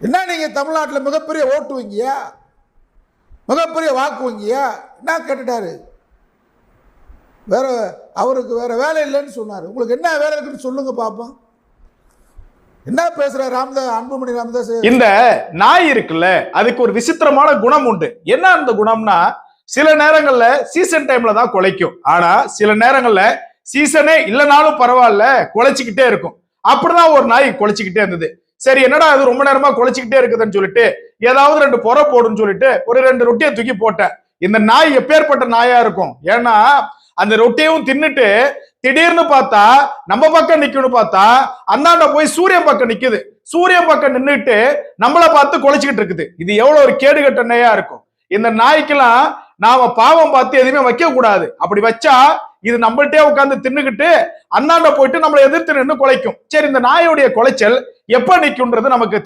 என்ன நீங்க தமிழ்நாட்டில் மிகப்பெரிய ஓட்டு வங்கியா, மிகப்பெரிய வாக்கு வங்கியா? என்ன கேட்டுட்டாரு? வேற அவருக்கு வேற வேலை இல்லைன்னு சொன்னார். உங்களுக்கு என்ன வேலை இருக்குன்னு சொல்லுங்க பாப்போம். என்ன பேசுற ராமதாஸ், அன்புமணி ராமதாஸ்? இந்த நாய் இருக்குல்ல, அதுக்கு ஒரு விசித்திரமான குணம் உண்டு. என்ன அந்த குணம்னா, சில நேரங்கள்ல சீசன் டைம்ல தான் குலைக்கும். ஆனா சில நேரங்கள்ல சீசனே இல்லைனாலும் பரவாயில்ல, குலைச்சிக்கிட்டே இருக்கும். அப்படிதான் ஒரு நாய் குலைச்சிக்கிட்டே இருந்தது. சரி, என்னடா அது ரொம்ப நேரமா குலைச்சிக்கிட்டே இருக்குதுன்னு சொல்லிட்டு ஏதாவது 2 பொறை போடுன்னு சொல்லிட்டு ஒரு 2 ரொட்டியை தூக்கி போட்டேன். இந்த நாய் எப்பேற்பட்ட நாயா இருக்கும்? ஏன்னா அந்த ரொட்டியும் தின்னுட்டு திடீர்னு பார்த்தா நம்ம பக்கம் நிக்கணும், பார்த்தா அந்தாண்ட போய் சூரியன் பக்கம் நிக்குது. சூரியன் பக்கம் நின்றுட்டு நம்மளை பார்த்து குலைச்சிக்கிட்டு இருக்குது. இது எவ்வளவு ஒரு கேடுகட்ட நாயா இருக்கும்? இந்த நாய்க்கெல்லாம் நாம பாவம் பார்த்து எதுவுமே வைக்க கூடாது. அப்படி வச்சா இது நம்மள்ட்டே உட்கார்ந்து தின்னுக்கிட்டு அந்தாண்ட போயிட்டு நம்மளை எதிர்த்து நின்று குலைக்கும். சரி, இந்த நாயோடைய குலைச்சல் எப்ப நிக்கும்ன்றது நமக்கு